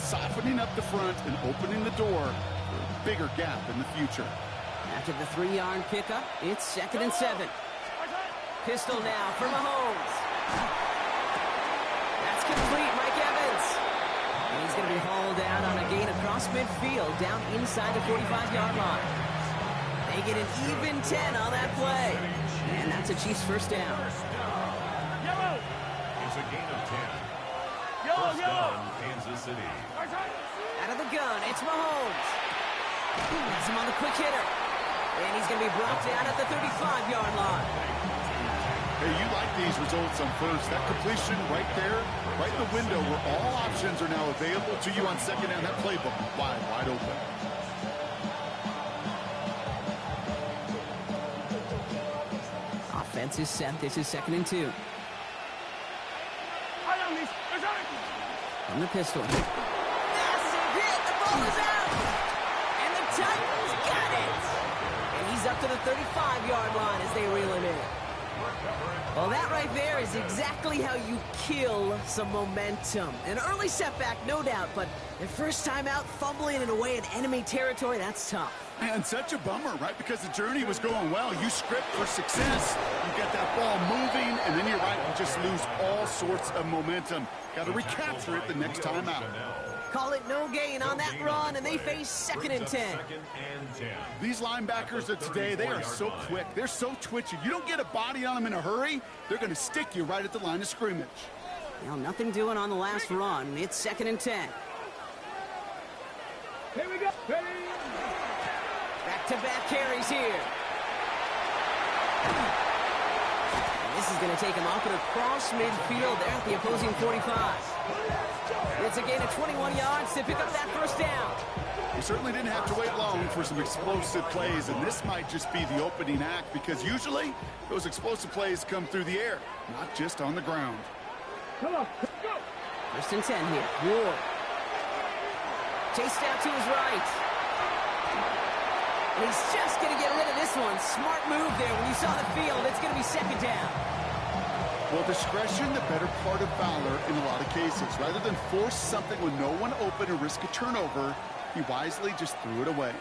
softening up the front and opening the door for a bigger gap in the future. After the 3-yard pickup, it's 2nd and 7. Pistol now for Mahomes. That's complete, Mike Evans. And he's going to be hauled out on a gain across midfield, down inside the 45-yard line. They get an even 10 on that play. And that's a Chiefs first down. Yellow. It's a gain of 10. First down, Kansas City. Out of the gun, it's Mahomes. Has him on the quick hitter. And he's going to be brought down at the 35-yard line. Hey, you like these results on first. That completion right there, right in the window where all options are now available to you on second down. That playbook wide open. Offense is set. This is 2nd and 2. From the pistol. Massive hit. The ball is out. And the Titans got it. And he's up to the 35-yard line as they reel him in. Well, that right there is exactly how you kill some momentum. An early setback, no doubt, but the first time out, fumbling it away in enemy territory, that's tough. Man, such a bummer, right? Because the journey was going well. You script for success. You get that ball moving, and then you're right, you just lose all sorts of momentum. Got to recapture it the next time out. Call it no gain on that run, and they face 2nd and 10. These linebackers of today, they are so quick. They're so twitchy. You don't get a body on them in a hurry, they're going to stick you right at the line of scrimmage. Now, nothing doing on the last run. It's 2nd and 10. Here we go. Back-to-back carries here. And this is going to take him up and across midfield there at the opposing 45. It's a gain of 21 yards to pick up that first down. We certainly didn't have to wait long for some explosive plays, and this might just be the opening act because usually those explosive plays come through the air, not just on the ground. Come on, go. 1st and 10 here. Ward. Chased out to his right. And he's just going to get rid of this one. Smart move there. When you saw the field, it's going to be 2nd down. Well, discretion, the better part of valor in a lot of cases. Rather than force something with no one open and risk a turnover, he wisely just threw it away.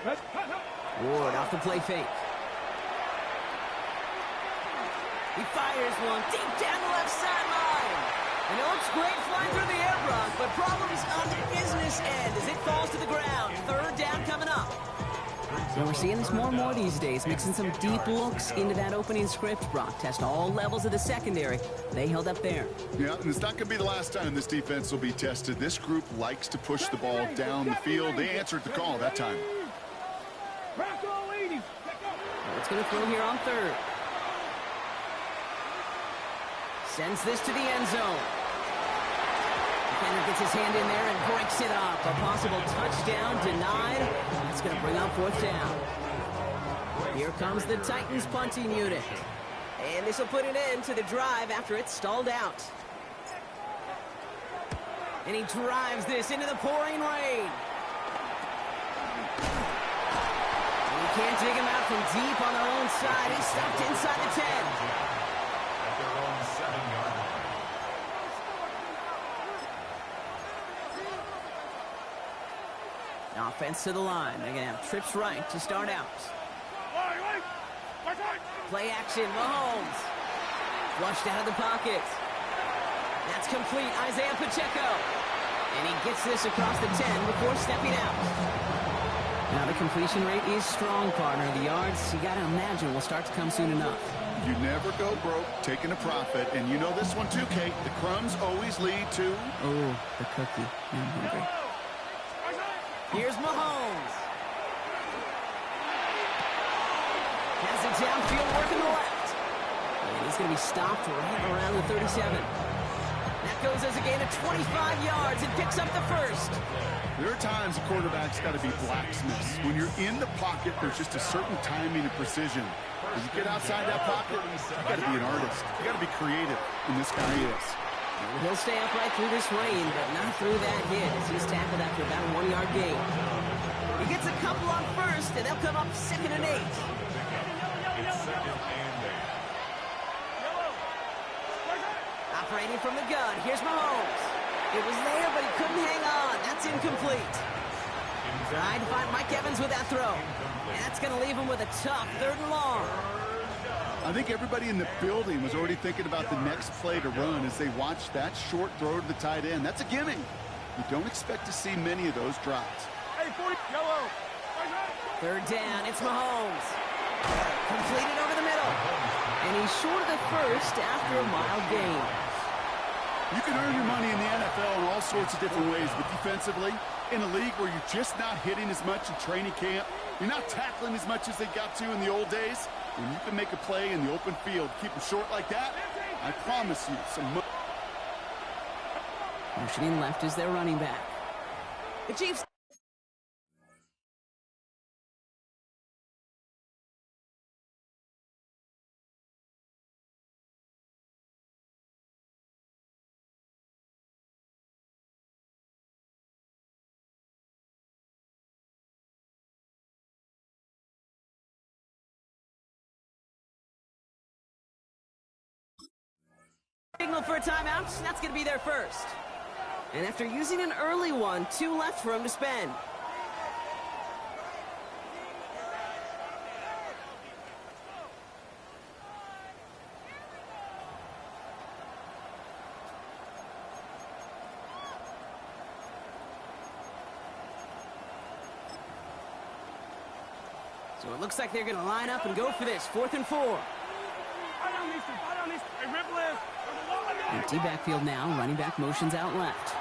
Ward off the play fake. He fires one deep down the left sideline. And it looks great flying through the air, Brock, but problems on the business end as it falls to the ground. 3rd down coming up. So we're seeing this more and more these days, mixing some deep looks into that opening script. Brock test all levels of the secondary. They held up there. Yeah, and it's not going to be the last time this defense will be tested. This group likes to push the ball down the field. They answered the call that time. It's going to throw here on 3rd. Sends this to the end zone. Defender gets his hand in there and breaks it up. A possible touchdown denied. That's going to bring up 4th down. Here comes the Titans punting unit. And this will put an end to the drive after it's stalled out. And he drives this into the pouring rain. And he can't dig him out from deep on their own side. He's stopped inside the 10. At their own 7-yard line. Offense to the line. They're going to have trips right to start out. Play action. Mahomes. Flushed out of the pocket. That's complete. Isaiah Pacheco. And he gets this across the 10 before stepping out. Now the completion rate is strong, partner. The yards, you got to imagine, will start to come soon enough. You never go broke taking a profit. And you know this one too, Kate. The crumbs always lead to... Oh, the cookie. I'm hungry. Here's Mahomes. Has it downfield, working the left. And he's going to be stopped right around the 37. That goes as a gain of 25 yards and picks up the first. There are times a quarterback's got to be blacksmiths. When you're in the pocket, there's just a certain timing and precision. As you get outside that pocket, you got to be an artist. You got to be creative, and this guy is. And he'll stay upright through this rain, but not through that hit as he's tackled after about a 1-yard gain. He gets a couple on first, and they'll come up 2nd and 8. It's 2nd and 8. Operating from the gun, here's Mahomes. It was there, but he couldn't hang on. incomplete. Trying to find Mike Evans with that throw. That's going to leave him with a tough 3rd and long. I think everybody in the building was already thinking about the next play to run as they watched that short throw to the tight end. That's a gimme. You don't expect to see many of those drops. Hey, 40, yellow. 3rd down, it's Mahomes. Completed over the middle. And he's short of the first after a mild gain. You can earn your money in the NFL in all sorts of different ways, but defensively, in a league where you're just not hitting as much in training camp, you're not tackling as much as they got to in the old days, when you can make a play in the open field, keep them short like that, I promise you some money. Motioning left is their running back. The Chiefs. Signal for a timeout. That's going to be their first. And after using an early one, 2 left for him to spend. So it looks like they're going to line up and go for this. 4th and 4. Empty backfield now. Running back motions out left.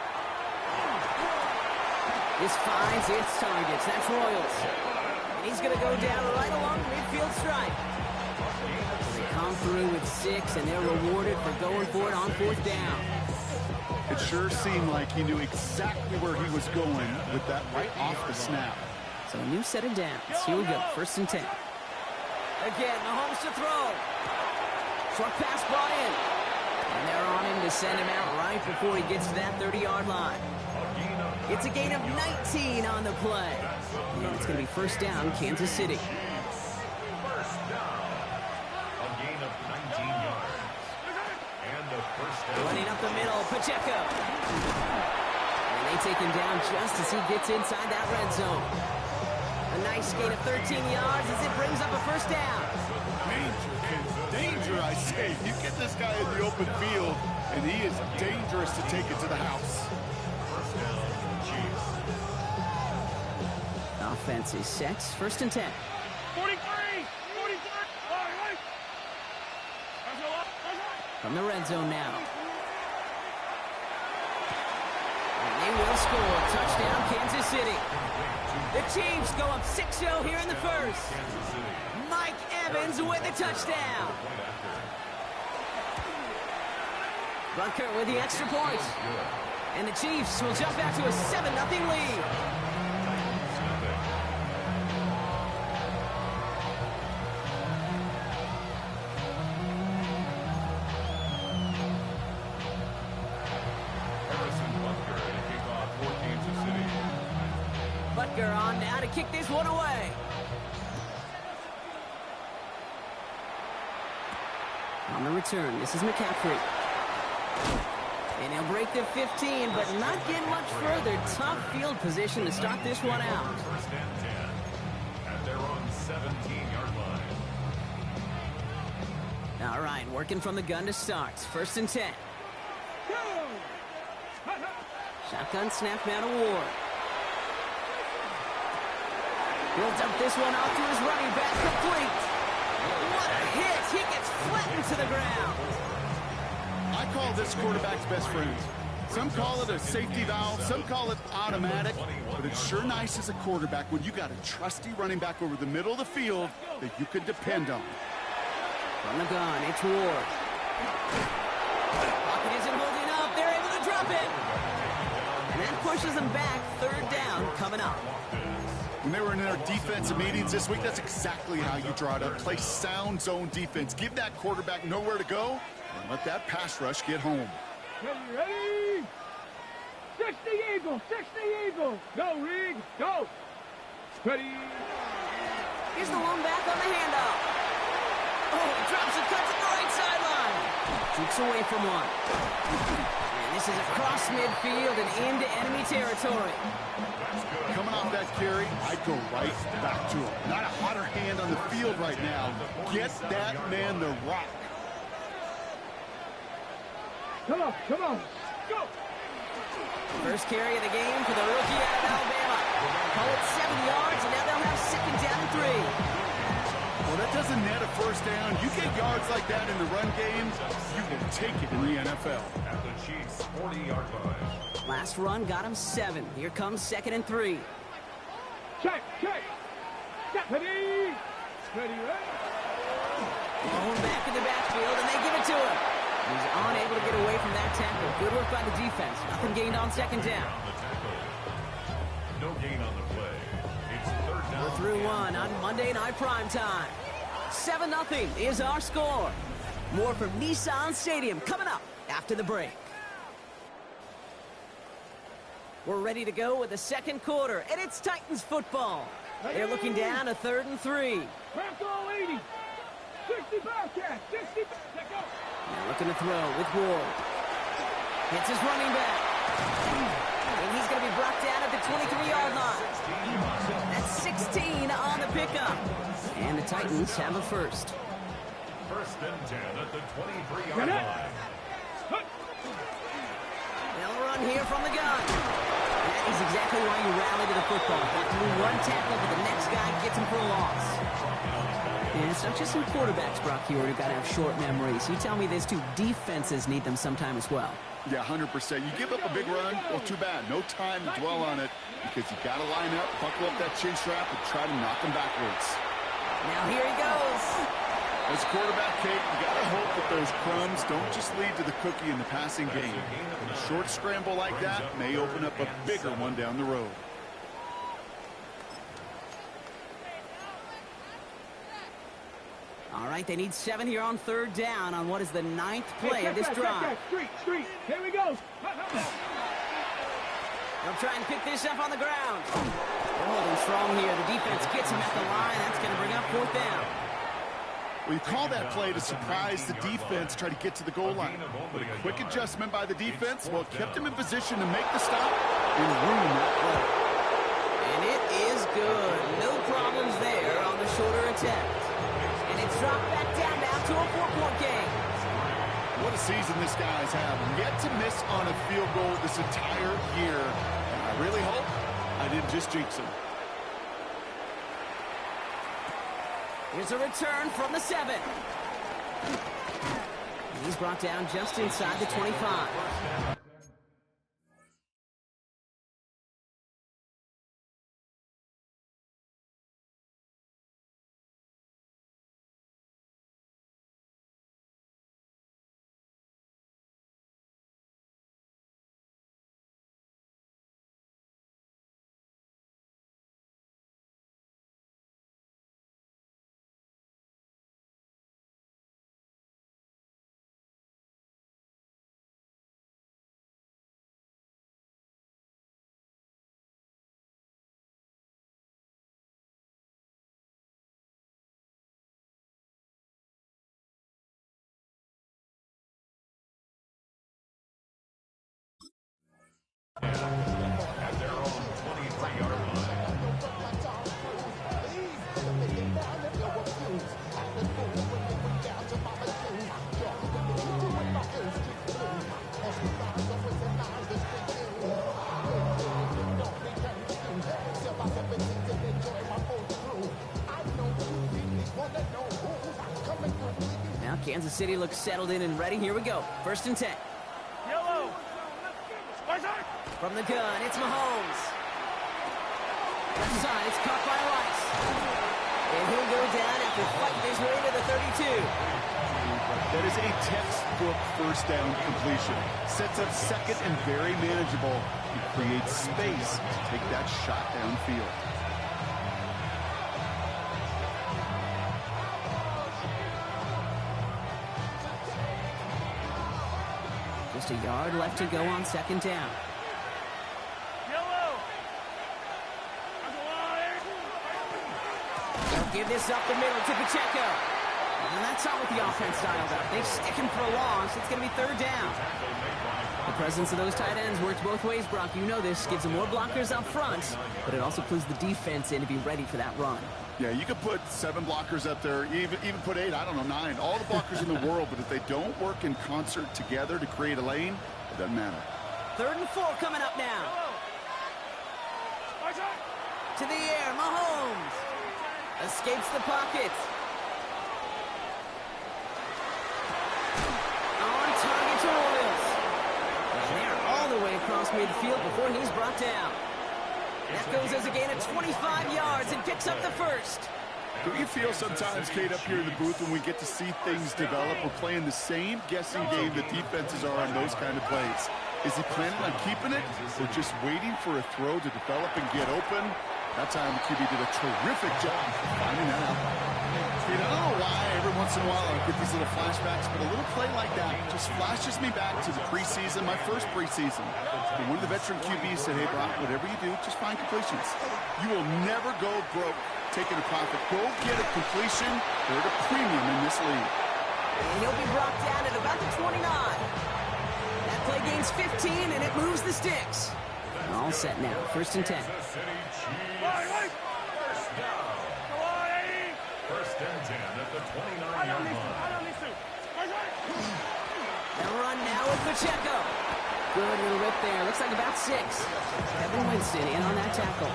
This finds its targets. That's Royals. And he's going to go down right along the midfield stripe. They come through with 6, and they're rewarded for going for it on 4th down. It sure seemed like he knew exactly where he was going with that right off the snap. So a new set of downs. Here we go. 1st and 10. Again, Mahomes to throw. Short pass brought in. And they're on him to send him out right before he gets to that 30-yard line. It's a gain of 19 on the play. And it's going to be 1st down, Kansas City. First down. A gain of 19 yards. And the first down. Running up the middle, Pacheco. And they take him down just as he gets inside that red zone. A nice gain of 13 yards as it brings up a 1st down. Danger, I say. You get this guy in the open field, and he is dangerous to take it to the house. First down, Chiefs. Offense is set. 1st and 10. 43! 43! From the red zone now. And they will score. Touchdown, Kansas City. The Chiefs go up 6-0 here in the first. Mike Evans with the touchdown. Butker with the extra point. And the Chiefs will jump out to a 7-0 lead. Butker on now to kick this one away. On the return, this is McCaffrey. And he'll break the 15, but not get much further. Tough field position to start this one out. First and 10. At their own 17-yard line. All right, working from the gun to start. 1st and 10. Shotgun snap now to Ward. He'll dump this one off to his running back, complete. What a hit! He gets flattened to the ground. I call this quarterback's best friend. Some call it a safety valve, some call it automatic, but it's sure nice as a quarterback when you got a trusty running back over the middle of the field that you can depend on. From the gun, it's Ward. Pocket isn't holding up. They're able to drop it. And that pushes them back. 3rd down coming up. When they were in their defensive meetings this week, that's exactly how you draw it up. Play sound zone defense. Give that quarterback nowhere to go and let that pass rush get home. Ready? 60 Eagles! 60 Eagles! Go, Reed! Go! Ready? Here's the lone back on the handoff. Oh, he drops it, cuts it to the right sideline. Jukes away from one. And This is across midfield and into enemy territory. Coming off that carry, I'd go right back to him. Not a hotter hand on the field right now. Get that man the rock. Come on, come on. Go. First carry of the game for the rookie out of Alabama. Call it 7 yards, and now they'll have second down and 3. Well, that doesn't net a first down. You get yards like that in the run game, you will take it in the NFL. At the Chiefs' 40-yard line. Last run got him 7. Here comes second and 3. Check, check. Get ready. Ready, ready. Thrown back in the backfield, and they give it to him. He's unable to get away from that tackle. Good work by the defense. Nothing gained on second down. On the tackle. No gain on the play. It's third down. We're through one on Monday Night Primetime. 7-0 is our score. More from Nissan Stadium coming up after the break. We're ready to go with the second quarter, and it's Titans football. They're looking down to 3rd and 3. Craft all 80. 65 catch. 60. Let go. Now looking to throw with Ward. Hits his running back. And he's going to be brought down at the 23-yard line. That's 16 on the pickup. And the Titans have a first. First and 10 at the 23-yard line. They'll run here from the gun. That is exactly why you rally to the football. Got to do one tackle, but the next guy gets him for a loss. And it's not just some quarterbacks, Brock, here who've got to have short memories. You tell me these two defenses need them sometime as well. Yeah, 100%. You give up a big run, well, too bad. No time to dwell on it because you got to line up, buckle up that chin strap, and try to knock him backwards. Now here he goes. As quarterback, Kate, you got to hope that those crumbs don't just lead to the cookie in the passing game. A short scramble like that may open up a bigger one down the road. All right, they need 7 here on 3rd down on what is the 9th play of this drive. Street. Here we go. They'll try and pick this up on the ground. They're holding strong here. The defense gets him at the line. That's going to bring up 4th down. Well, you call that play to surprise the defense, try to get to the goal line. But a quick adjustment by the defense, well, kept him in position to make the stop and ruin that play. And it is good. No problems there on the shorter attempt. And it's dropped back down now to a 4-point game. What a season this guy's had. Yet to miss on a field goal this entire year. And I really hope I didn't just jinx him. Here's a return from the 7. He's brought down just inside the 25. At their own 23-yard line. Now Kansas City looks settled in and ready. Here we go. 1st and 10. Yellow. From the gun, it's Mahomes. Left side, it's caught by Rice. And he'll go down after fighting his way to the 32. That is a textbook first down completion. Sets up second and very manageable. He creates space to take that shot downfield. Just a yard left to go on 2nd down. They'll give this up the middle to Pacheco. And that's not what the offense dialed up. They stick him for a loss. It's going to be third down. The presence of those tight ends works both ways, Brock. You know this. Gives them more blockers up front, but it also pulls the defense in to be ready for that run. Yeah, you could put 7 blockers up there, even put 8, I don't know, 9. All the blockers in the world, but if they don't work in concert together to create a lane, it doesn't matter. 3rd and 4 coming up now. To the air, Mahomes. Escapes the pocket. On target to Royals. And they're all the way across midfield before he's brought down. That goes as a gain of 25 yards and picks up the first. Do you feel sometimes, Kate, up here in the booth when we get to see things develop? We're playing the same guessing game that defenses are on those kind of plays. Is he planning on keeping it or just waiting for a throw to develop and get open? That time, QB did a terrific job finding that out. I don't know why every once in a while I get these little flashbacks, but a little play like that just flashes me back to the preseason, my first preseason. And one of the veteran QBs said, hey, Brock, whatever you do, just find completions. You will never go broke taking a profit. Go get a completion. They're at a premium in this league. And he'll be brought down at about the 29. That play gains 15, and it moves the sticks. All set now. 1st and 10. First and 10 at the 29-yard line. They'll run now with Pacheco. Good little rip there. Looks like about 6. Kevin Winston in on that tackle.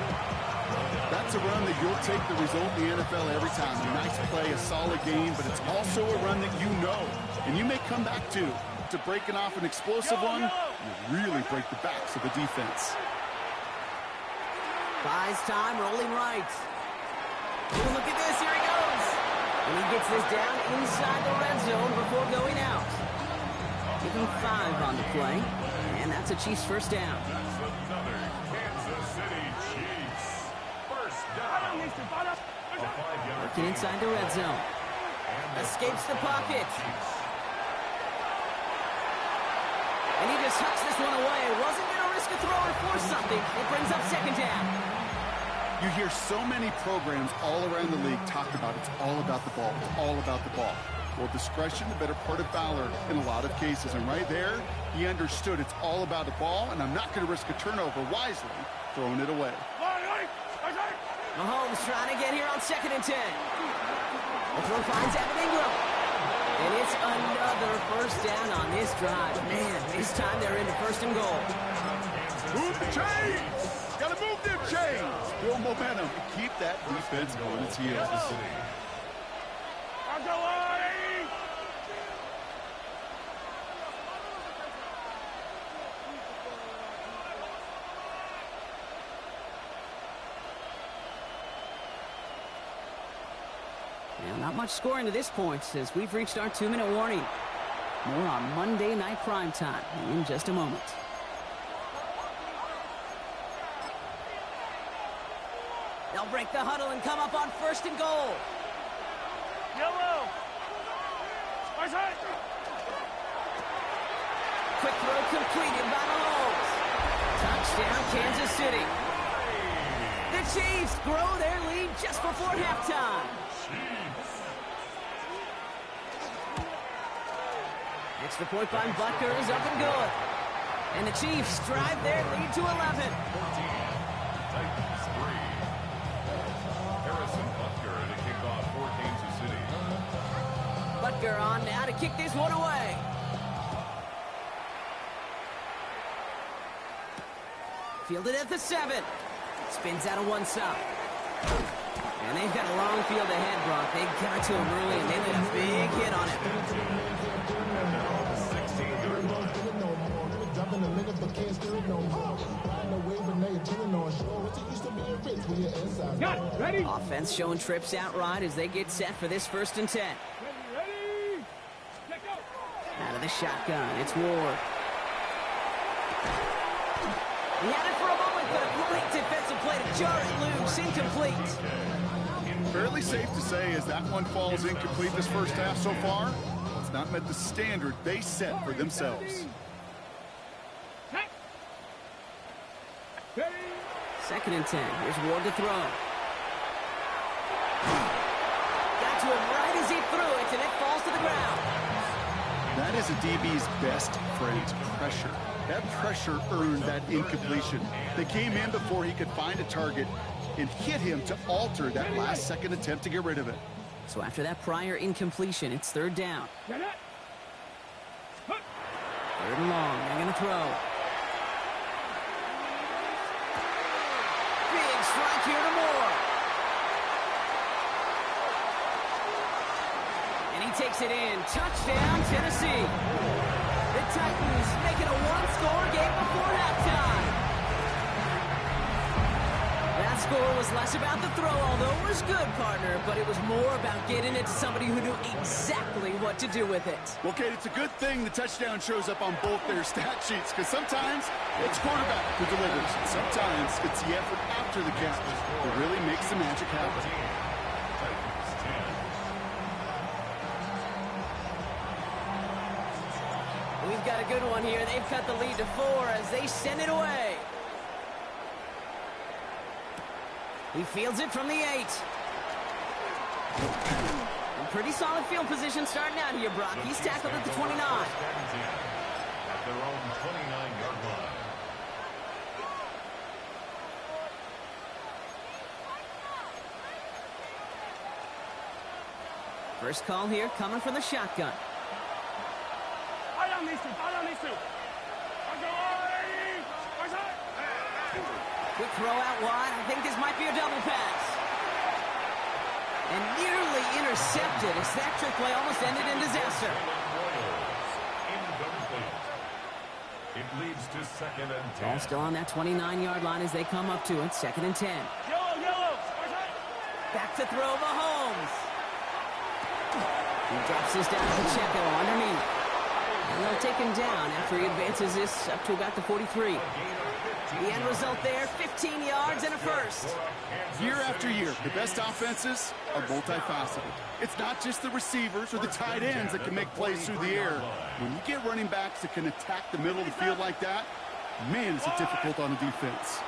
That's a run that you'll take the result in the NFL every time. A nice play, a solid game, but it's also a run that you know, and you may come back to breaking off an explosive one, you really break the backs of the defense. Buys time, rolling right. Ooh, look at this, here he goes. And he gets this down inside the red zone before going out. Give him 5 on the play, and that's a Chiefs first down. Another Kansas City Chiefs. First down. Working inside the red zone. Escapes the pocket. And he just hucks this one away. Wasn't going to risk a throw or force something. It brings up 2nd down. You hear so many programs all around the league talk about it's all about the ball. It's all about the ball. Well, discretion, the better part of valor in a lot of cases. And right there, he understood it's all about the ball, and I'm not going to risk a turnover wisely, throwing it away. Mahomes trying to get here on 2nd and 10. The throw finds Evan Ingram. And it's another first down on this drive. Man, this time they're into 1st and goal. Move the chains! Gotta move them chains! Build momentum. Keep that defense on its heels. Well, not much scoring to this point as we've reached our 2-minute warning. More on Monday Night Primetime in just a moment. They'll break the huddle and come up on 1st and goal. Yellow. Quick throw completed by Mahomes. Touchdown, Kansas City. The Chiefs grow their lead just before halftime. Extra point by Butker is up and good. And the Chiefs drive their lead to 11. Titans 3. Harrison Butker to kick off for Kansas City. Butker on now to kick this one away. Fielded at the 7. Spins out of one side. And they've got a long field ahead, Brock. They got to him early, and they laid a big hit on him. Got it. Ready? Offense showing trips out right as they get set for this 1st and 10. Ready? Let go. Out of the shotgun, it's Ward. He had it for a moment, but a great defensive play to jar it loose, incomplete. Fairly safe to say as that one falls incomplete this first half so far, it's not met the standard they set for themselves. Ready? 2nd and 10. Here's Ward to throw. Got to him right as as he threw it, and it falls to the ground. That is a DB's best friend, pressure. That pressure earned that incompletion. They came in before he could find a target and hit him to alter that last-second attempt to get rid of it. So after that prior incompletion, it's third down. Get it. Third and long. They're going to throw. Big strike here to Moore. And he takes it in. Touchdown, Tennessee. The Titans make it a one-score game before halftime. That score was less about the throw, although it was good, partner, but it was more about getting it to somebody who knew exactly what to do with it. Well, Kate, it's a good thing the touchdown shows up on both their stat sheets, because sometimes it's quarterback who delivers. Sometimes it's the effort after the catch that really makes the magic happen. We've got a good one here. They've cut the lead to 4 as they send it away. He fields it from the 8. Pretty solid field position starting out here, Brock. He's tackled at the 29. At their own 29-yard line. First call here coming from the shotgun. Quick throw out wide. I think this might be a double pass. And nearly intercepted as that trick play almost ended in disaster. It leads to second and 10. Ball still on that 29-yard line as they come up to it. Second and 10. Back to throw Mahomes. He drops this down to Pacheco underneath. And they'll take him down after he advances this up to about the 43. The end result there, 15 yards and a first. Year after year, the best offenses are multifaceted. It's not just the receivers or the tight ends that can make plays through the air. When you get running backs that can attack the middle of the field like that, man, is it difficult on the defense.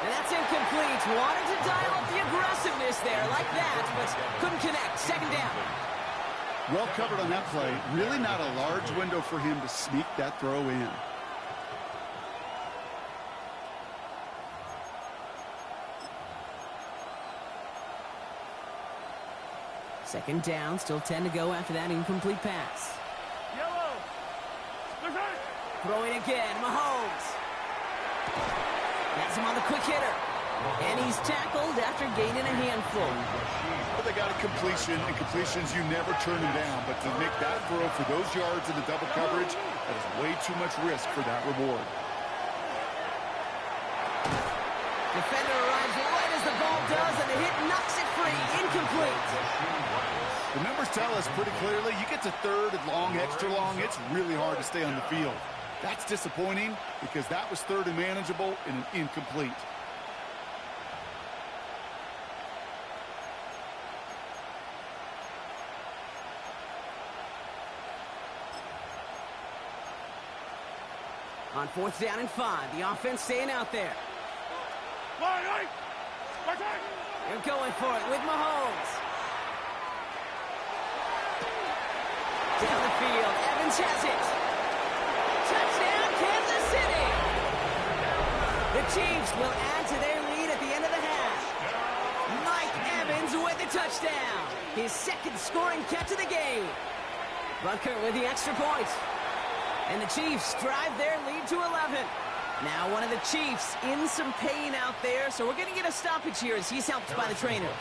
And that's incomplete. Wanted to dial up the aggressiveness there like that, but couldn't connect. Second down. Well covered on that play. Really not a large window for him to sneak that throw in. Second down, still 10 to go after that incomplete pass. Throwing again, Mahomes. Has him on the quick hitter. And he's tackled after gaining a handful. Well, they got a completion, and completions, you never turn them down. But to make that throw for those yards in the double coverage, that is way too much risk for that reward. Defender arrives right as the ball does, and the hit knocks it free. Incomplete. The numbers tell us pretty clearly, you get to third and long, extra long, it's really hard to stay on the field. That's disappointing because that was third and manageable and an incomplete. On fourth down and 5, the offense staying out there. They're going for it with Mahomes. Down the field, Evans has it. Touchdown, Kansas City! The Chiefs will add to their lead at the end of the half. Mike Evans with the touchdown. His second scoring catch of the game. Butker with the extra point. And the Chiefs drive their lead to 11. Now one of the Chiefs in some pain out there, so we're going to get a stoppage here as he's helped by the trainers.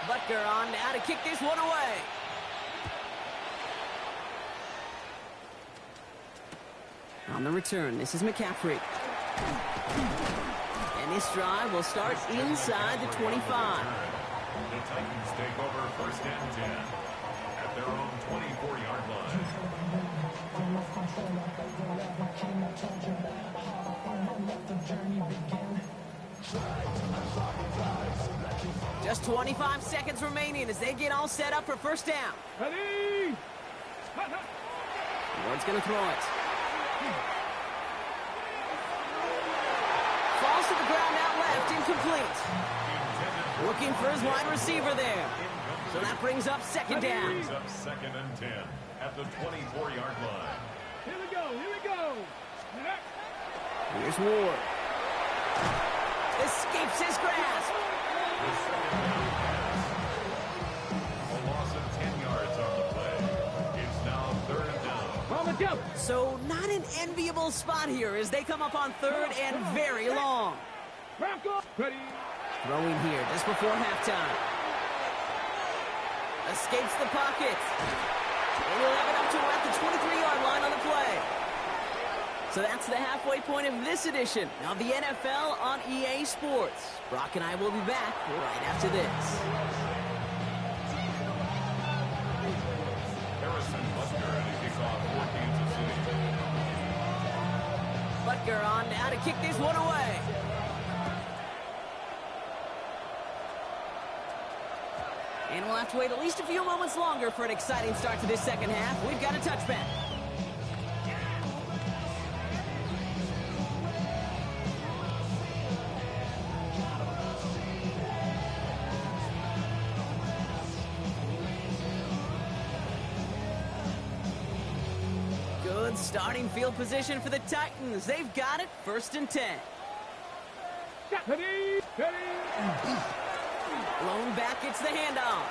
Butker on now to kick this one away. On the return, this is McCaffrey. And this drive will start inside the 25. The Titans take over first and 10 at their own 24-yard line. Just 25 seconds remaining as they get all set up for first down. Ready? Ward's going to throw it. Falls Throws to the ground out left, incomplete. Looking for his wide receiver there. So that brings up second down. Brings up 2nd and 10 at the 24-yard line. Here we go, here we go. Here's Ward. Escapes his grasp. The 2nd down pass. A loss of 10 yards on the play. It's now 3rd and down. On the jump. So not an enviable spot here as they come up on 3rd and very long. Back up. Ready. Throwing here just before halftime. Escapes the pocket. And he'll have it up to at the 23-yard line on the play. So that's the halfway point of this edition of the NFL on EA Sports. Brock and I will be back right after this. Harrison Butker at a kickoff for Kansas City. Butker on now to kick this one away. And we'll have to wait at least a few moments longer for an exciting start to this second half. We've got a touchback. Good starting field position for the Titans. They've got it, 1st and 10. Ready. Ready. Blown back, gets the handoff.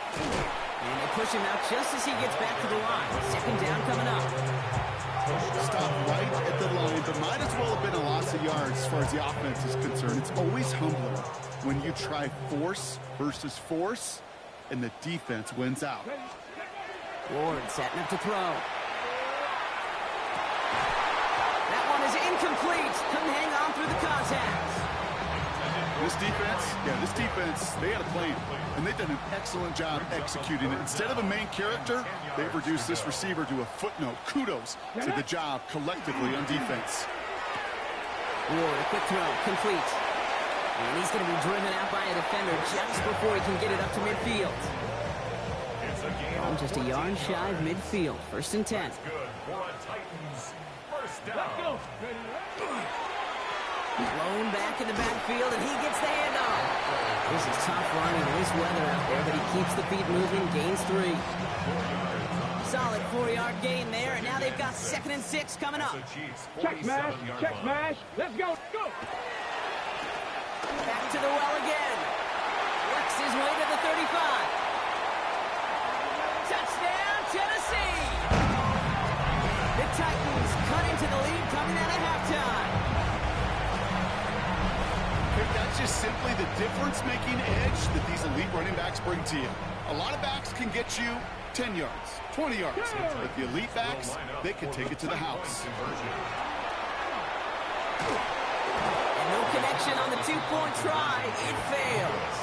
And they push him out just as he gets back to the line. Second down coming up. Stop right at the line, but might as well have been a loss of yards as far as the offense is concerned. It's always humbling when you try force versus force, and the defense wins out. Ward setting up to throw. That one is incomplete. Couldn't hang on through the contact. This defense, they had a plan, and they've done an excellent job executing it. Instead of a main character, they've reduced this receiver to a footnote. Kudos to the job collectively on defense. Ward, a quick throw, complete. And he's going to be driven out by a defender just before he can get it up to midfield. Just a yard shy of midfield, 1st and 10. Good for a Titans first down. Let's go. Ready. Blown back in the backfield, and he gets the handoff. This is tough running in this weather out there, but he keeps the feet moving, gains 3. Solid 4-yard gain there, and now they've got 2nd and 6 coming up. Check smash. Check smash. Let's go. Go. Back to the well again. Works his way to the 35. Touchdown, Tennessee! The Titans cut into the lead coming out of halftime. That's just simply the difference-making edge that these elite running backs bring to you. A lot of backs can get you 10 yards, 20 yards. But the elite backs, they can take it to the house. And no connection on the 2-point try. It fails.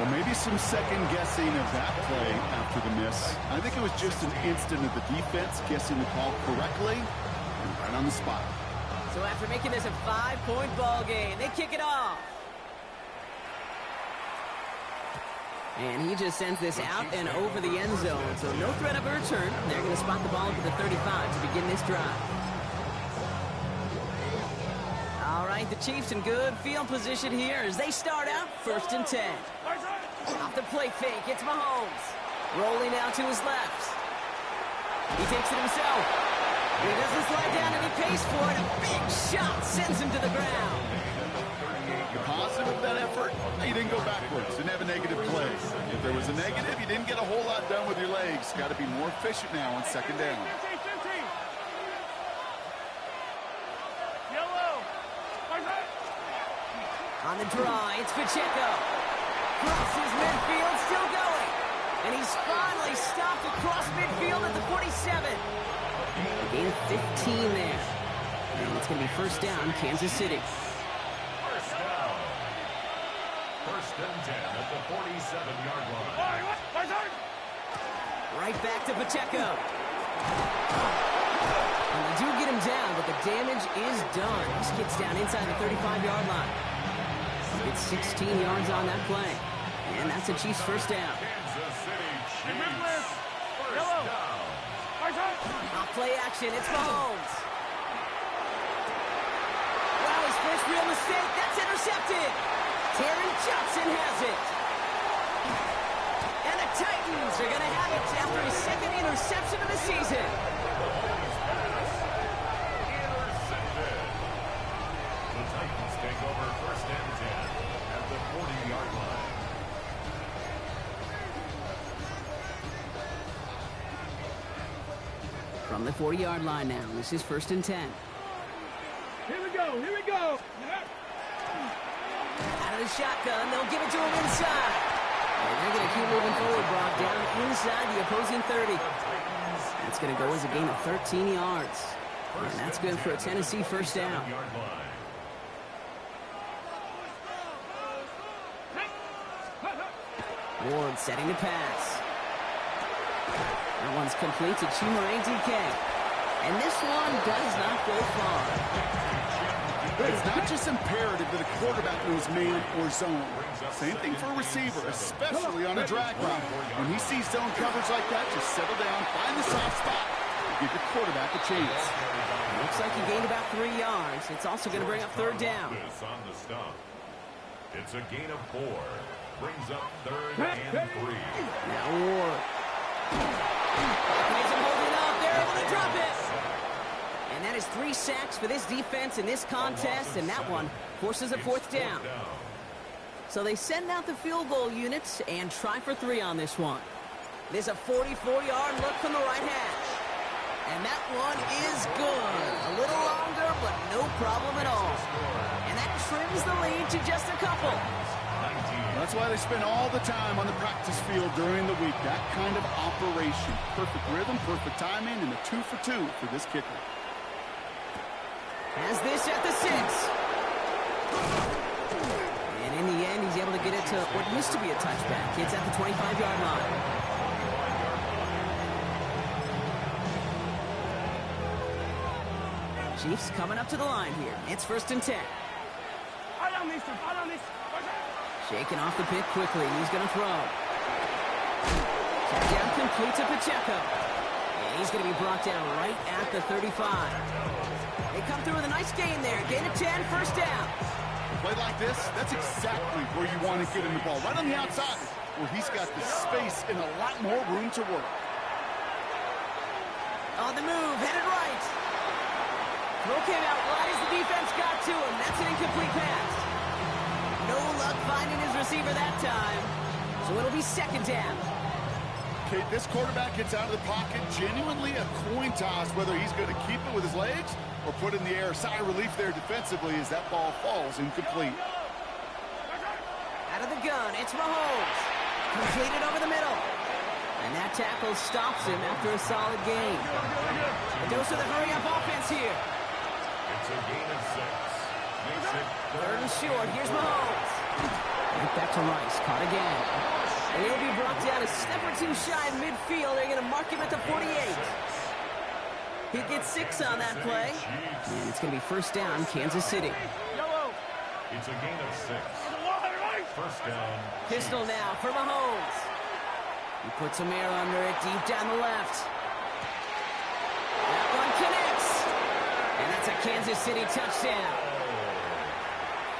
Well, maybe some second-guessing of that play after the miss. I think it was just an instant of the defense guessing the call correctly and right on the spot. So after making this a 5-point ball game, they kick it off. And he just sends this out and over the end zone. So no threat of a return. They're going to spot the ball at the 35 to begin this drive. All right, the Chiefs in good field position here as they start out 1st and 10. Off the play fake, it's Mahomes. Rolling out to his left. He takes it himself. He doesn't slide down and he pays for it. A big shot sends him to the ground. The positive of that effort, you didn't go backwards, didn't have a negative play. If there was a negative, you didn't get a whole lot done with your legs. Got to be more efficient now on 2nd down. On the draw, it's Pacheco. Crosses midfield, still going. And he's finally stopped across midfield at the 47. A gain of 15 there. And it's going to be 1st down, Kansas City. First down. 1st and 10 at the 47-yard line. Right back to Pacheco. And they do get him down, but the damage is done. This gets down inside the 35-yard line. It's 16 yards on that play. And that's a Chiefs 1st down. Kansas City Chiefs. First down. Off play action, it's Mahomes. Well, his first real mistake. That's intercepted. Taron Johnson has it. And the Titans are going to have it after his second interception of the season. Intercepted. The Titans take over first and 10 at the 40-yard line. From the 40-yard line now, this is first and 10. Here we go. Here we go. Out of the shotgun, they'll give it to him inside. And they're going to keep moving forward, Brock, down inside the opposing 30. That's going to go as a gain of 13 yards. And that's good for a Tennessee first down. Ward setting to pass. That one's complete to Chimere DK. And this one does not go far. It's not just imperative that a quarterback knows man or zone. Same thing for a receiver, especially on a drag route. When he sees zone coverage like that, just settle down, find the soft spot, and give your quarterback a chance. Looks like he gained about 3 yards. It's also going to bring up third down. On the stop. It's a gain of 4. Brings up third and 3. Now Ward. He's holding up. They're able to drop it. And that is 3 sacks for this defense in this contest, and that one forces a fourth down. So they send out the field goal units and try for 3 on this one. There's a 44-yard look from the right hash. And that one is good. A little longer, but no problem at all. And that trims the lead to just a couple. That's why they spend all the time on the practice field during the week. That kind of operation. Perfect rhythm, perfect timing, and a 2 for 2 for this kicker. Has this at the 6. And in the end, he's able to get it to what used to be a touchback. It's at the 25-yard line. Chiefs coming up to the line here. It's first and 10. Shaking off the pick quickly. He's going to throw. Check down complete to Pacheco. And he's going to be brought down right at the 35. They come through with a nice gain there. Gain of 10, first down. A play like this, that's exactly where you want to get him the ball. Right on the outside, where he's got the space and a lot more room to work. On the move, headed right. Throw came out wide as the defense got to him. That's an incomplete pass. No luck finding his receiver that time. So it'll be second down. Okay, this quarterback gets out of the pocket. Genuinely a coin toss whether he's going to keep it with his legs or put it in the air. Sigh of relief there defensively as that ball falls incomplete. Out of the gun, it's Mahomes. Completed over the middle. And that tackle stops him after a solid gain. A dose of the hurry-up offense here. It's a gain of 6. Makes it Third and short. Here's Mahomes. Right back to Rice. Caught again. And he'll be brought down a step or 2 shy of midfield. They're going to mark him at the 48. He gets 6 on that play. And it's going to be first down, Kansas City. It's a gain of 6. First down. Pistol now for Mahomes. He puts some air under it deep down the left. That one connects. And that's a Kansas City touchdown.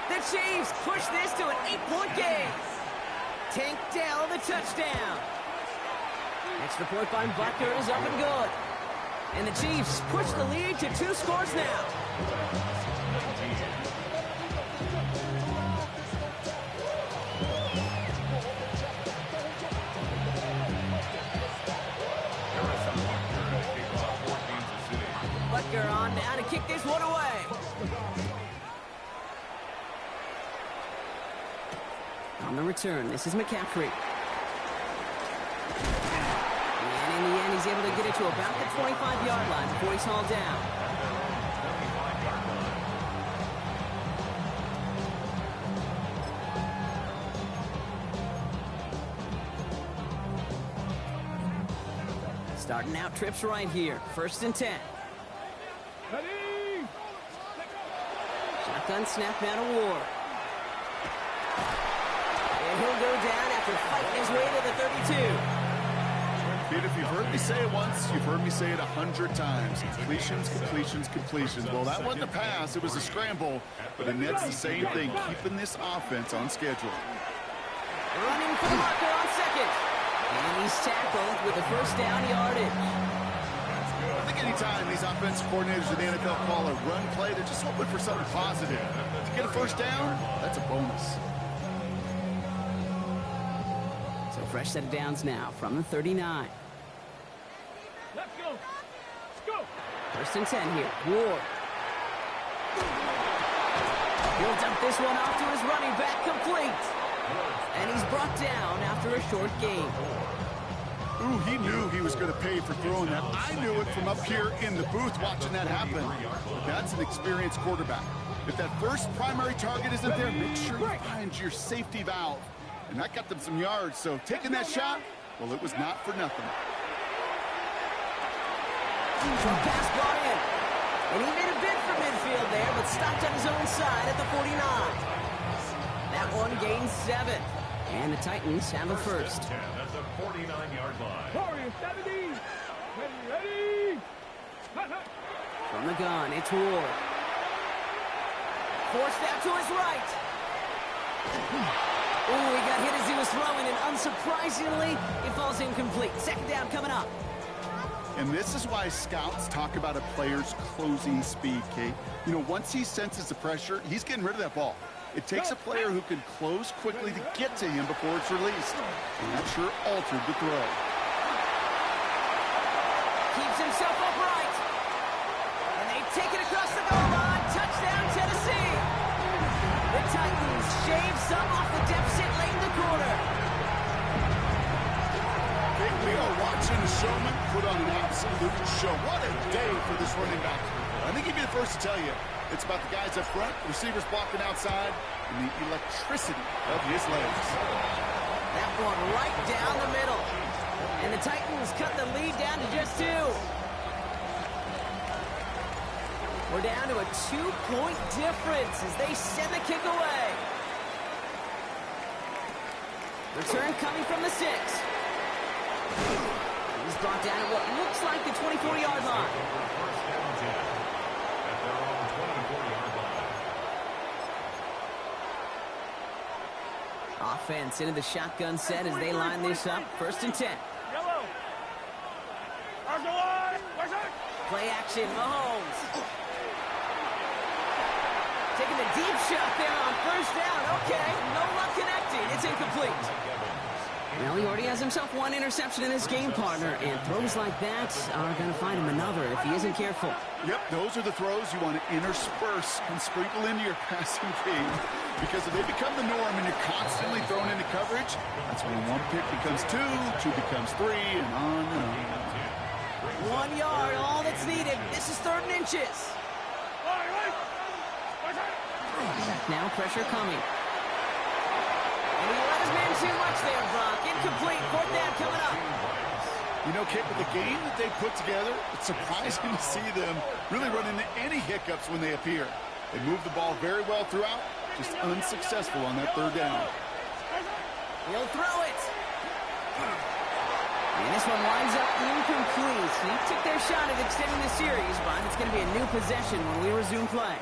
The Chiefs push this to an 8-point game. Tank Dell the touchdown. Extra point by Butker is up and good. And the Chiefs push the lead to 2 scores now. Butker on down to kick this one away. On the return, this is McCaffrey. And in the end, he's able to get it to about the 25-yard line before he's hauled down. Starting out trips right here. First and 10. Shotgun snap down to Ward. And he'll go down after fighting his way to the 32. Kid, if you've heard me say it once, you've heard me say it 100 times. Completions, completions, completions. Well, that wasn't a pass. It was a scramble. But the net's the same thing, keeping this offense on schedule. Running for the marker on second. And he's tackled with a first down yardage. I think anytime these offensive coordinators in the NFL call a run play, they're just hoping for something positive. To get a first down, that's a bonus. So fresh set of downs now from the 39. Let's go. Let's go. First and 10 here. Ward. He'll dump this one off to his running back, complete. And he's brought down after a short gain. Ooh, he knew he was going to pay for throwing that. I knew it from up here in the booth watching that happen. But that's an experienced quarterback. If that first primary target isn't there, make sure you find your safety valve. And that got them some yards, so taking that shot, well, it was not for nothing. Pass brought in. And he made a bid for midfield there, but stopped on his own side at the 49. That one gained 7. And the Titans have a first. That's a 49-yard line. Warriors 70. Ready. From the gun, it's Ward. Forced out to his right. Ooh, he got hit as he was throwing, and unsurprisingly, it falls incomplete. Second down coming up. And this is why scouts talk about a player's closing speed, Kate. You know, once he senses the pressure, he's getting rid of that ball. It takes a player who can close quickly to get to him before it's released. And that sure altered the throw. Keeps himself upright. And they take it across the goal line. Touchdown, Tennessee. The Titans shave some off the deficit late in the quarter. We are watching a showman put on an absolute show. What a day for this running back. I think he'd be the first to tell you. It's about the guys up front, receivers blocking outside, and the electricity of his legs. That one right down the middle. And the Titans cut the lead down to just 2. We're down to a 2-point difference as they send the kick away. Return coming from the 6. He's brought down at what looks like the 24-yard line. First down 10 at their own 24-yard line. Offense into the shotgun set as they line this up. First and 10. Yellow. Arsenal. Play action, Mahomes. Taking the deep shot there on first down. Okay, no luck connecting. It's incomplete. Well, he already has himself one interception in his game, partner, and throws like that are going to find him another if he isn't careful. Yep, those are the throws you want to intersperse and sprinkle into your passing game. Because if they become the norm and you're constantly thrown into coverage, that's when 1 pick becomes 2, 2 becomes 3, and on and on. 1 yard, all that's needed. This is 3rd and inches. Now pressure coming. And he let his man too much there, Brock. Incomplete. 4th down coming up. You know, Kip, with the game that they put together, it's surprising to see them really run into any hiccups when they appear. They move the ball very well throughout, just unsuccessful on that 3rd down. He'll throw it. And this one winds up incomplete. He took their shot at extending the series, but it's going to be a new possession when we resume play.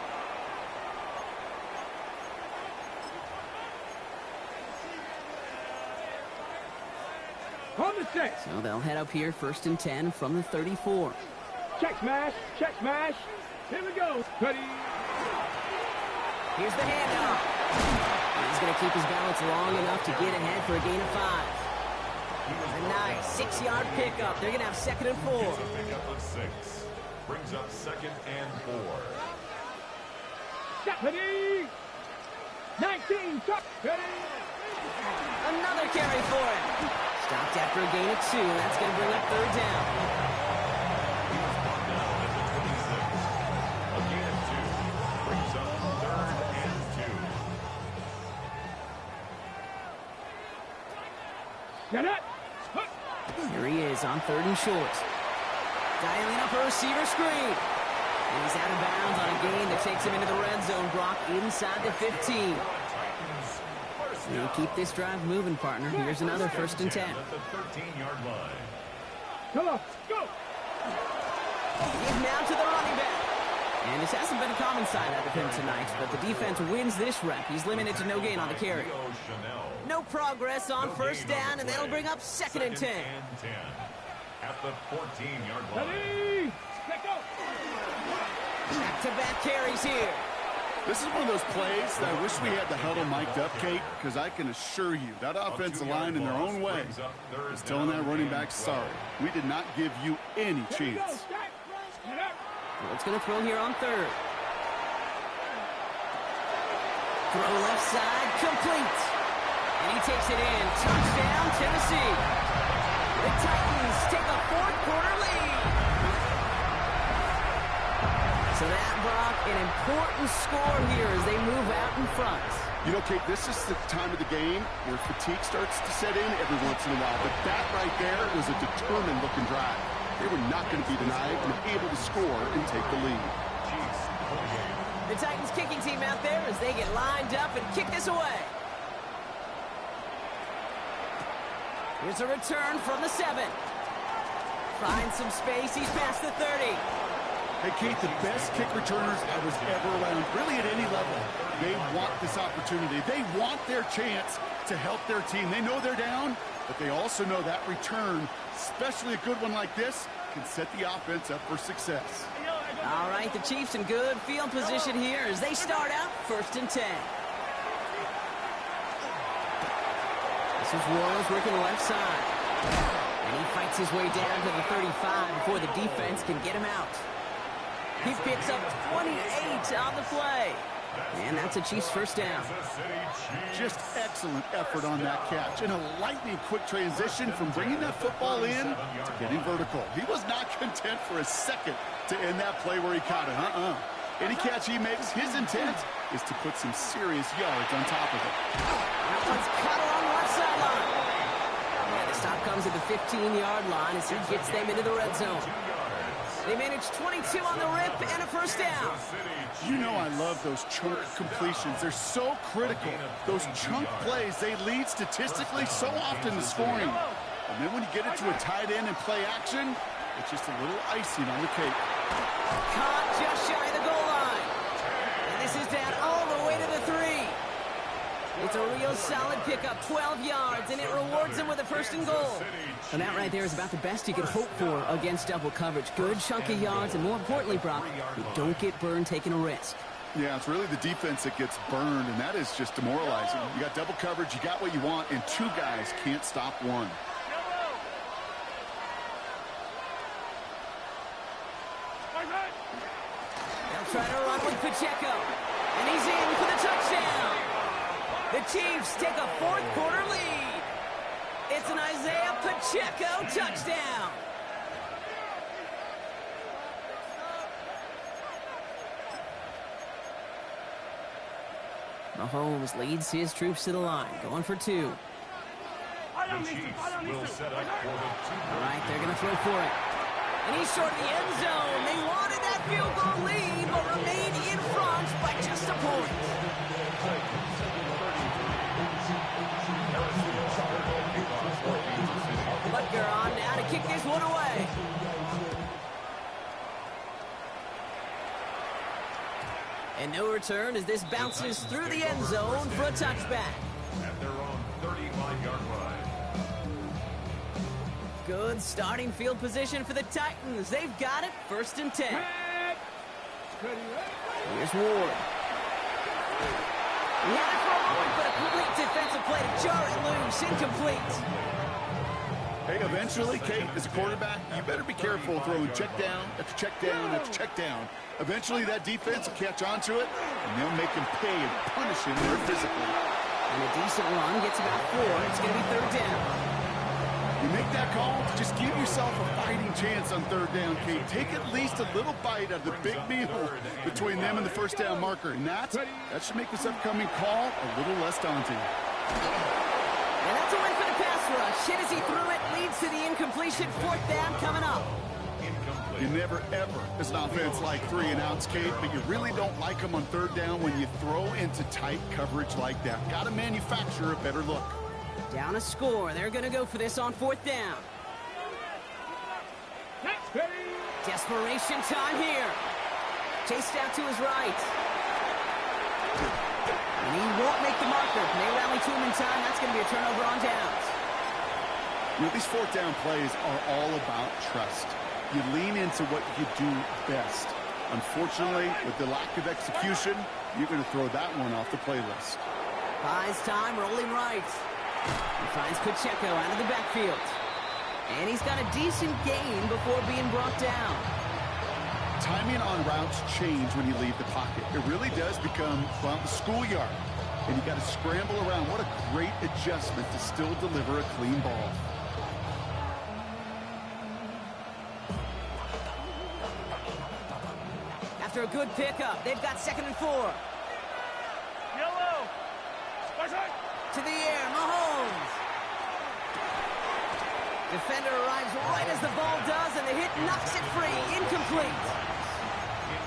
On the 6. So they'll head up here, 1st and 10 from the 34. Check smash. Check smash. Here we go. Ready. Here's the handoff. He's going to keep his balance long enough to get ahead for a gain of 5. A nice 6-yard pickup. They're going to have 2nd and 4. It's a pickup of 6. Brings up 2nd and 4. Stop. Ready. 19. Stop. Ready. Another carry for him. Stopped after a gain of 2. That's going to bring up 3rd down. He was brought down at the 26. A gain of 2. Brings up 3rd and 2. Get it. Here he is on 3rd and short. Dialing up a receiver screen. And he's out of bounds on a gain that takes him into the red zone, Brock, inside the 15. We'll keep this drive moving, partner. Here's another 1st and 10. At the 13-yard line. Come on, go. Give now to the running back. And this hasn't been a common sight out of him tonight, but the defense wins this rep. He's limited to no gain on the carry. No progress on first down, and that'll bring up second and 10. At the 14-yard line. Ready, set, go. Back-to-back carries here. This is one of those plays that I wish we had the huddle mic'd up, Kate, because I can assure you that offensive line in their own way is telling that running back, sorry, we did not give you any chance. What's going to throw here on third? Throw left side, complete. And he takes it in. Touchdown, Tennessee. The Titans take a fourth-quarter lead. So that, Brock, an important score here as they move out in front. You know, Kate, this is the time of the game where fatigue starts to set in every once in a while. But that right there was a determined-looking drive. They were not going to be denied and able to score and take the lead. The Titans kicking team out there as they get lined up and kick this away. Here's a return from the 7. Finds some space. He's past the 30. Hey, Kate, the best kick returners I was ever around, really at any level, they want this opportunity. They want their chance to help their team. They know they're down, but they also know that return, especially a good one like this, can set the offense up for success. All right, the Chiefs in good field position here as they start out first and 10. This is Warren's working the left side. And he fights his way down to the 35 before the defense can get him out. He picks up 28 on the play. And that's a Chiefs first down. Just excellent effort on that catch. And a lightning-quick transition from bringing that football in to getting vertical. He was not content for a second to end that play where he caught it. Any catch he makes, his intent is to put some serious yards on top of it. That one's cut along the left sideline. And the stop comes at the 15-yard line as he gets them into the red zone. They managed 22 on the rip and a first down. You know I love those chunk completions. They're so critical. Those chunk plays, they lead statistically so often to scoring. And then when you get it to a tight end and play action, it's just a little icing on the cake. Caught just shy of the goal line. And this is down all the way to the 3. It's a real solid pickup, 12 yards, and it rewards him with a first and goal. And that right there is about the best you can hope for against double coverage. Good chunky yards, and more importantly, Brock, you don't get burned taking a risk. Yeah, it's really the defense that gets burned, and that is just demoralizing. You got double coverage, you got what you want, and two guys can't stop one. They'll try to run with Pacheco, and he's in for the touchdown. The Chiefs take a fourth-quarter lead. It's an Isaiah Pacheco touchdown. Mahomes leads his troops to the line, going for 2. The Chiefs will set up for the 2. All right, they're going to throw for it. And he's short of the end zone. They wanted that field goal lead, but remained in front by just a point. Butker on now to kick this one away. And no return as this bounces through the end zone for a touchback. At their own 35-yard line. Good starting field position for the Titans. They've got it, first and 10. Here's Ward. He had it for a moment, but a complete defensive play to jar it loose. Incomplete. Hey, eventually, Kate, as a quarterback, you better be careful throwing check down after check down after check down. Eventually, that defense will catch on to it, and they'll make him pay and punish him there physically. And a decent run gets about 4. It's going to be third down. You make that call, just give yourself a fighting chance on third down, Kate. Take at least a little bite out of the big meal between them and the first down marker. And that should make this upcoming call a little less daunting. And that's a win for the pass rush. Hit as he threw it, leads to the incompletion. Fourth down coming up. You never, ever, as an offense, like 3 and outs, Kate, but you really don't like them on third down when you throw into tight coverage like that. Got to manufacture a better look. Down a score. They're going to go for this on fourth down. Desperation time here. Chased out to his right. And he won't make the marker. Can they rally to him in time? That's going to be a turnover on downs. You know, these fourth down plays are all about trust. You lean into what you do best. Unfortunately, with the lack of execution, you're going to throw that one off the playlist. Buys time, rolling right. He finds Pacheco out of the backfield. And he's got a decent gain before being brought down. Timing on routes change when you leave the pocket. It really does become, well, the schoolyard. And you got to scramble around. What a great adjustment to still deliver a clean ball. After a good pickup, they've got 2nd and 4. Yellow. To the air, Mahomes. Defender arrives right as the ball does, and the hit knocks it free. Incomplete.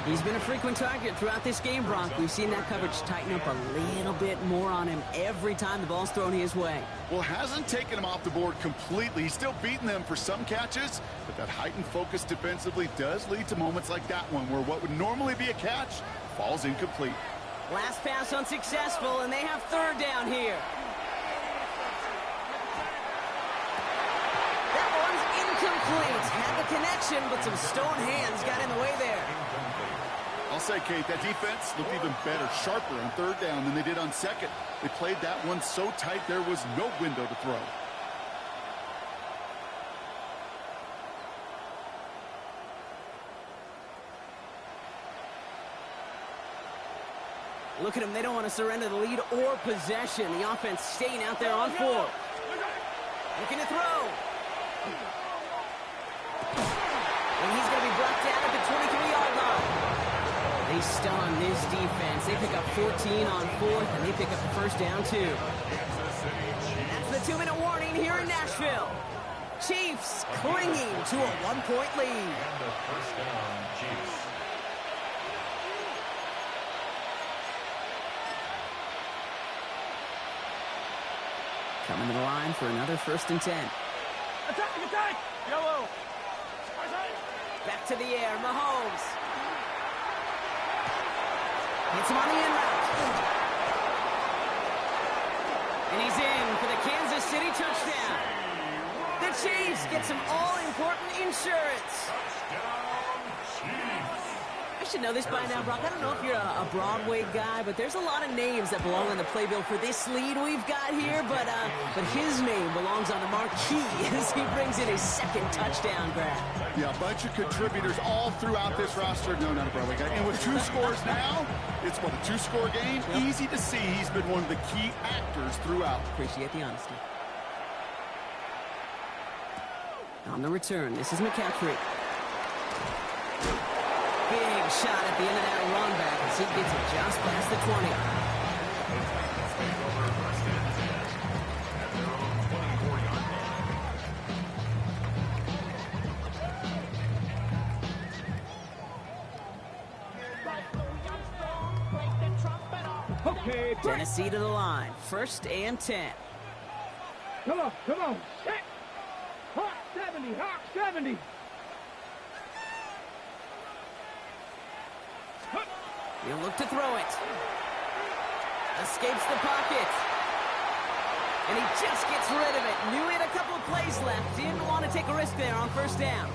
He's been a frequent target throughout this game, Bronk. We've seen that coverage tighten up a little bit more on him every time the ball's thrown his way. Well, hasn't taken him off the board completely. He's still beating them for some catches, but that heightened focus defensively does lead to moments like that one where what would normally be a catch falls incomplete. Last pass unsuccessful, and they have 3rd down here. That one's incomplete. Had the connection, but some stone hands got in the way there. I'll say, Kate, that defense looked even better, sharper on 3rd down than they did on 2nd. They played that one so tight there was no window to throw. Look at them. They don't want to surrender the lead or possession. The offense staying out there on 4. Looking to throw. And he's going to be brought down at the 23-yard line. They stun this defense. They pick up 14 on 4th, and they pick up the 1st down, too. That's the 2-minute warning here in Nashville. Chiefs clinging to a 1-point lead. And the 1st down, Chiefs. Coming to the line for another 1st and 10. Attack! Yellow. Back to the air, Mahomes. Hits him on the in route. And he's in for the Kansas City touchdown. The Chiefs get some all-important insurance. I should know this by now, Brock. I don't know if you're a Broadway guy, but there's a lot of names that belong on the playbill for this lead we've got here, but his name belongs on the marquee as he brings in his 2nd touchdown grab. Yeah, a bunch of contributors all throughout this roster. No, not a Broadway guy. And with 2 scores now, it's what, a 2-score game? Yep. Easy to see he's been one of the key actors throughout. Appreciate the honesty. On the return, this is McCaffrey. Big shot at the end of that run back as he gets it just past the 20. Okay, Tennessee to the line. 1st and 10. Come on. Set. Hot 70. He'll look to throw it. Escapes the pocket. And he just gets rid of it. Knew he had a couple of plays left. Didn't want to take a risk there on 1st down.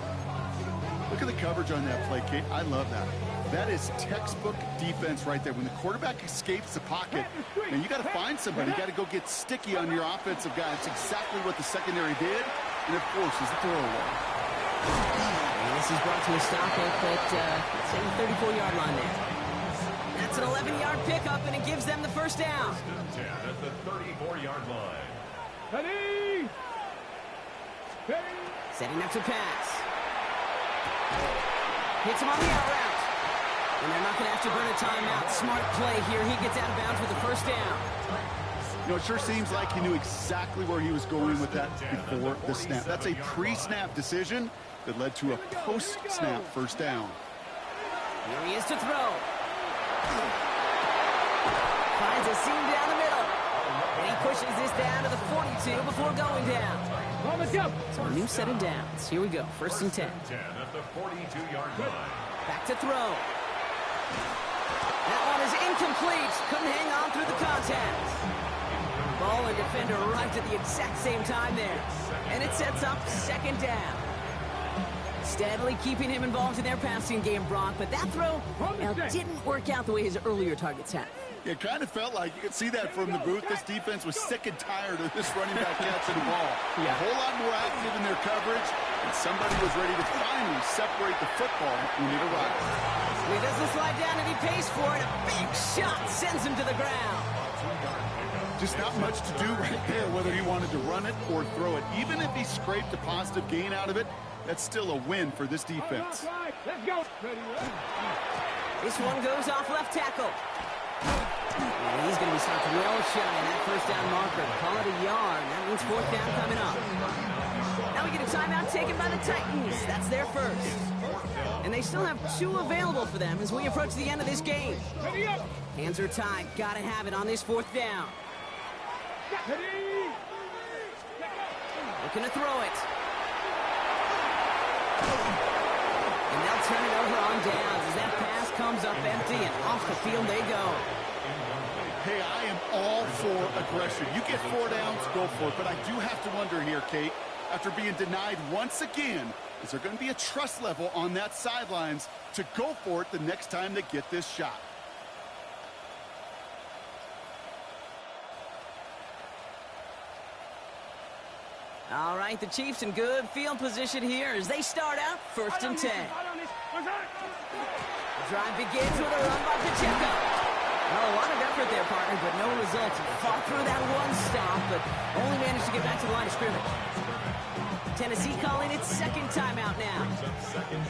Look at the coverage on that play, Kate. I love that. That is textbook defense right there. When the quarterback escapes the pocket, and you got to find somebody. You got to go get sticky on your offensive guy. It's exactly what the secondary did, and of course, is the throwaway. And this is brought to a stop at the 34-yard line there. That's an 11-yard pickup, and it gives them the 1st down. 10 at the 34-yard line. Ready. Setting up to pass. Hits him on the out route. And they're not going to have to burn a timeout. Smart play here. He gets out of bounds with the 1st down. You know, it sure seems like he knew exactly where he was going with that before the snap. That's a pre-snap decision that led to a post-snap 1st down. Here he is to throw. Finds a seam down the middle. And he pushes this down to the 42 before going down. On the jump. So a new set of downs. Here we go, 1st and 10. 10 at the 42-yard line. Back to throw. That one is incomplete. Couldn't hang on through the contact. Ball and defender right at the exact same time there. And it sets up 2nd down. Steadily keeping him involved in their passing game, Brock, but that throw didn't work out the way his earlier targets had. It kind of felt like you could see that from the booth. This defense was sick and tired of this running back catching the ball. A whole lot more active in their coverage, and somebody was ready to finally separate the football when it arrived. He doesn't slide down and he pays for it. A big shot sends him to the ground. Just not much to do right there, whether he wanted to run it or throw it. Even if he scraped a positive gain out of it, that's still a win for this defense. Let's go. Ready, This one goes off left tackle. And he's going to be stopped well shy in that 1st down marker. Call it a yard. That means 4th down coming up. Now we get a timeout taken by the Titans. That's their first. And they still have 2 available for them as we approach the end of this game. Ready up. Hands are tied. Got to have it on this 4th down. Ready. Looking to throw it. And they'll turn it over on downs as that pass comes up empty and off the field they go. Hey, I am all for aggression. You get 4 downs, go for it. But I do have to wonder here, Kate, after being denied once again, is there going to be a trust level on that sidelines to go for it the next time they get this shot? All right, the Chiefs in good field position here as they start out 1st and 10. The drive begins with a run by Pacheco. Well, a lot of effort there, partner, but no results. Fought through that one stop, but only managed to get back to the line of scrimmage. Tennessee calling its 2nd timeout now.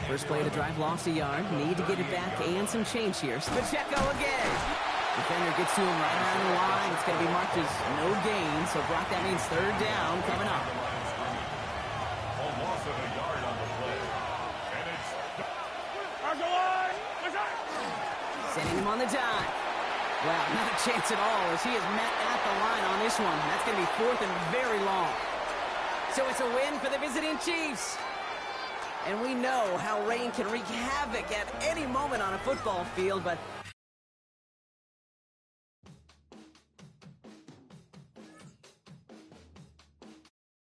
First play of the drive lost a yard. Need to get it back and some change here. Pacheco again. Defender gets to him right around the line. It's going to be marked as no gain. So, Brock, that means 3rd down coming up. A loss of a yard on the play. And it's... Sending him on the dive. Well, not a chance at all as he is met at the line on this one. That's going to be 4th and very long. So it's a win for the visiting Chiefs. And we know how rain can wreak havoc at any moment on a football field, but